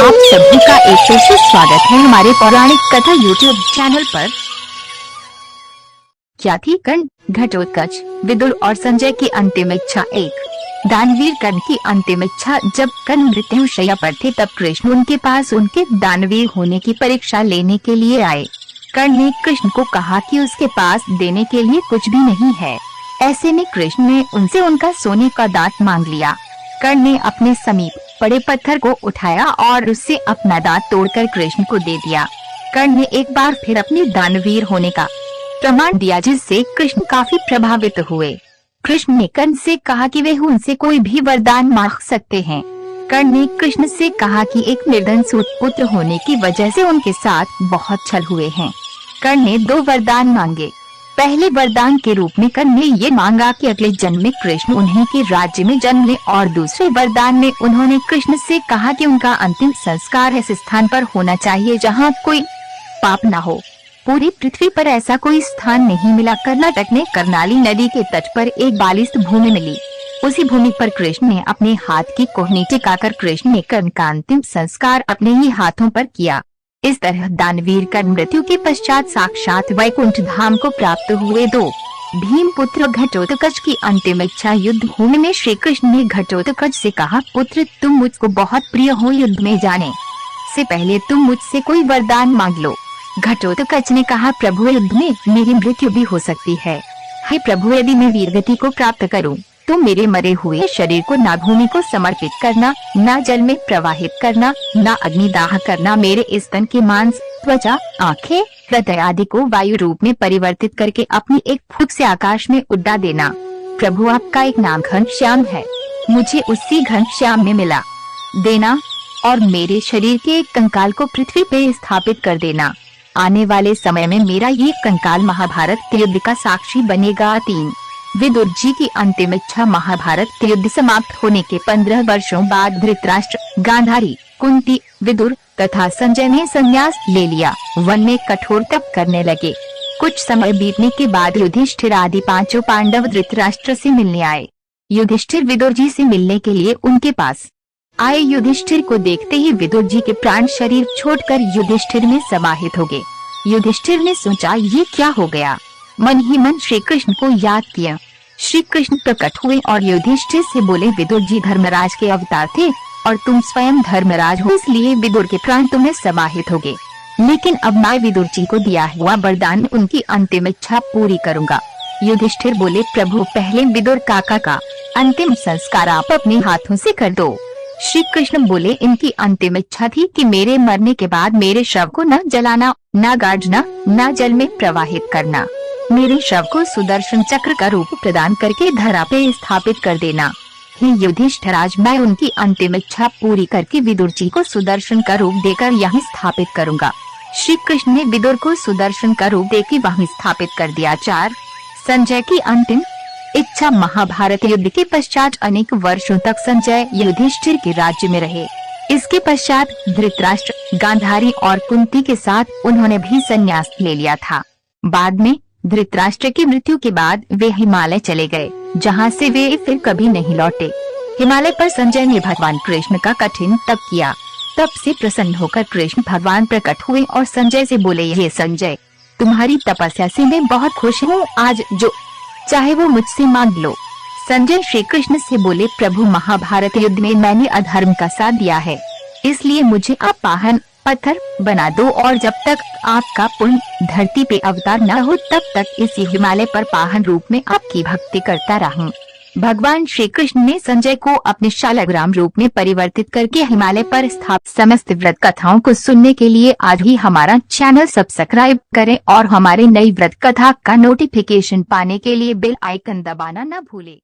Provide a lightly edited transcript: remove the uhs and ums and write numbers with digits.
आप सभी का एक फिर से स्वागत है हमारे पौराणिक कथा यूट्यूब चैनल पर। क्या थी कर्ण, घटोत्कच, विदुर और संजय की अंतिम इच्छा। एक दानवीर कर्ण की अंतिम इच्छा। जब कर्ण मृत्युशैया पर थे तब कृष्ण उनके पास उनके दानवीर होने की परीक्षा लेने के लिए आए। कर्ण ने कृष्ण को कहा कि उसके पास देने के लिए कुछ भी नहीं है। ऐसे में कृष्ण ने उनसे उनका सोने का दांत मांग लिया। कर्ण ने अपने समीप पड़े पत्थर को उठाया और उससे अपना दांत तोड़कर कृष्ण को दे दिया। कर्ण ने एक बार फिर अपने दानवीर होने का प्रमाण दिया, जिससे कृष्ण काफी प्रभावित हुए। कृष्ण ने कर्ण से कहा कि वे उनसे कोई भी वरदान मांग सकते हैं। कर्ण ने कृष्ण से कहा कि एक निर्धन सूत पुत्र होने की वजह से उनके साथ बहुत छल हुए हैं। कर्ण ने 2 वरदान मांगे। पहले वरदान के रूप में कर्ण ने ये मांगा कि अगले जन्म में कृष्ण उन्हीं के राज्य में जन्म ले, और दूसरे वरदान में उन्होंने कृष्ण से कहा कि उनका अंतिम संस्कार ऐसे स्थान पर होना चाहिए जहाँ कोई पाप न हो। पूरी पृथ्वी पर ऐसा कोई स्थान नहीं मिला। कर्नाटक में कर्नाली नदी के तट पर एक बालिस्त भूमि मिली। उसी भूमि पर कृष्ण ने अपने हाथ की कोहनी टिकाकर कृष्ण ने कर्ण का अंतिम संस्कार अपने ही हाथों पर किया। इस तरह दानवीर कर्ण मृत्यु के पश्चात साक्षात वैकुंठ धाम को प्राप्त हुए। 2 भीम पुत्र घटोत्कच की अंतिम इच्छा। युद्ध भूमि में श्री कृष्ण ने घटोत्कच से कहा, पुत्र तुम मुझको बहुत प्रिय हो, युद्ध में जाने से पहले तुम मुझसे कोई वरदान मांग लो। घटोत्कच ने कहा, प्रभु युद्ध में मेरी मृत्यु भी हो सकती है। हे प्रभु, यदि मैं वीरगति को प्राप्त करूं, तो मेरे मरे हुए शरीर को ना भूमि को समर्पित करना, ना जल में प्रवाहित करना, ना अग्निदाह करना। मेरे स्तन के मांस, त्वचा, आंखें, हृदय आदि को वायु रूप में परिवर्तित करके अपनी एक फूंक से आकाश में उड़ा देना। प्रभु, आपका एक नाम घनश्याम है, मुझे उसी घनश्याम में मिला देना और मेरे शरीर के एक कंकाल को पृथ्वी पे स्थापित कर देना। आने वाले समय में मेरा ये कंकाल महाभारत युद्ध का साक्षी बनेगा। 3 विदुर जी की अंतिम इच्छा। महाभारत युद्ध समाप्त होने के 15 वर्षों बाद धृतराष्ट्र, गांधारी, कुंती, विदुर तथा संजय ने संन्यास ले लिया। वन में कठोर तप करने लगे। कुछ समय बीतने के बाद युधिष्ठिर आदि 5 पांडव धृतराष्ट्र से मिलने आए। युधिष्ठिर विदुर जी से मिलने के लिए उनके पास आए। युधिष्ठिर को देखते ही विदुर जी के प्राण शरीर छोड़कर युधिष्ठिर में समाहित हो गए। युधिष्ठिर ने सोचा, ये क्या हो गया। मन ही मन श्री कृष्ण को याद किया। श्री कृष्ण प्रकट हुए और युधिष्ठिर से बोले, विदुर जी धर्मराज के अवतार थे और तुम स्वयं धर्मराज हो, इसलिए विदुर के प्राण तुम्हें समाहित हो गए। लेकिन अब मैं विदुर जी को दिया हुआ वरदान उनकी अंतिम इच्छा पूरी करूंगा। युधिष्ठिर बोले, प्रभु पहले विदुर काका का अंतिम संस्कार आप अपने हाथों से कर दो। श्री कृष्ण बोले, इनकी अंतिम इच्छा थी कि मेरे मरने के बाद मेरे शव को न जलाना, न गाड़ना, न जल में प्रवाहित करना। मेरे शव को सुदर्शन चक्र का रूप प्रदान करके धरा पे स्थापित कर देना। हे युधिष्ठिराज, मैं उनकी अंतिम इच्छा पूरी करके विदुर जी को सुदर्शन का रूप देकर यहाँ स्थापित करूँगा। श्री कृष्ण ने विदुर को सुदर्शन का रूप देकर वहीं स्थापित कर दिया। 4 संजय की अंतिम इच्छा। महाभारत युद्ध के पश्चात अनेक वर्षों तक संजय युधिष्ठिर के राज्य में रहे। इसके पश्चात धृतराष्ट्र, गांधारी और कुंती के साथ उन्होंने भी संन्यास ले लिया था। बाद में धृतराष्ट्र की मृत्यु के बाद वे हिमालय चले गए, जहां से वे फिर कभी नहीं लौटे। हिमालय पर संजय ने भगवान कृष्ण का कठिन तप किया। तप से प्रसन्न होकर कृष्ण भगवान प्रकट हुए और संजय से बोले, ये संजय, तुम्हारी तपस्या से मैं बहुत खुश हूँ, आज जो चाहे वो मुझसे मांग लो। संजय श्री कृष्ण से बोले, प्रभु महाभारत युद्ध में मैंने अधर्म का साथ दिया है, इसलिए मुझे आप पाहन पत्थर बना दो, और जब तक आपका पुण्य धरती पे अवतार न हो तब तक इसी हिमालय पर पाहन रूप में आपकी भक्ति करता रहूं। भगवान श्री कृष्ण ने संजय को अपने शालग्राम रूप में परिवर्तित करके हिमालय पर स्थापित। समस्त व्रत कथाओं को सुनने के लिए आज ही हमारा चैनल सब्सक्राइब करें और हमारे नई व्रत कथा का नोटिफिकेशन पाने के लिए बेल आइकन दबाना न भूलें।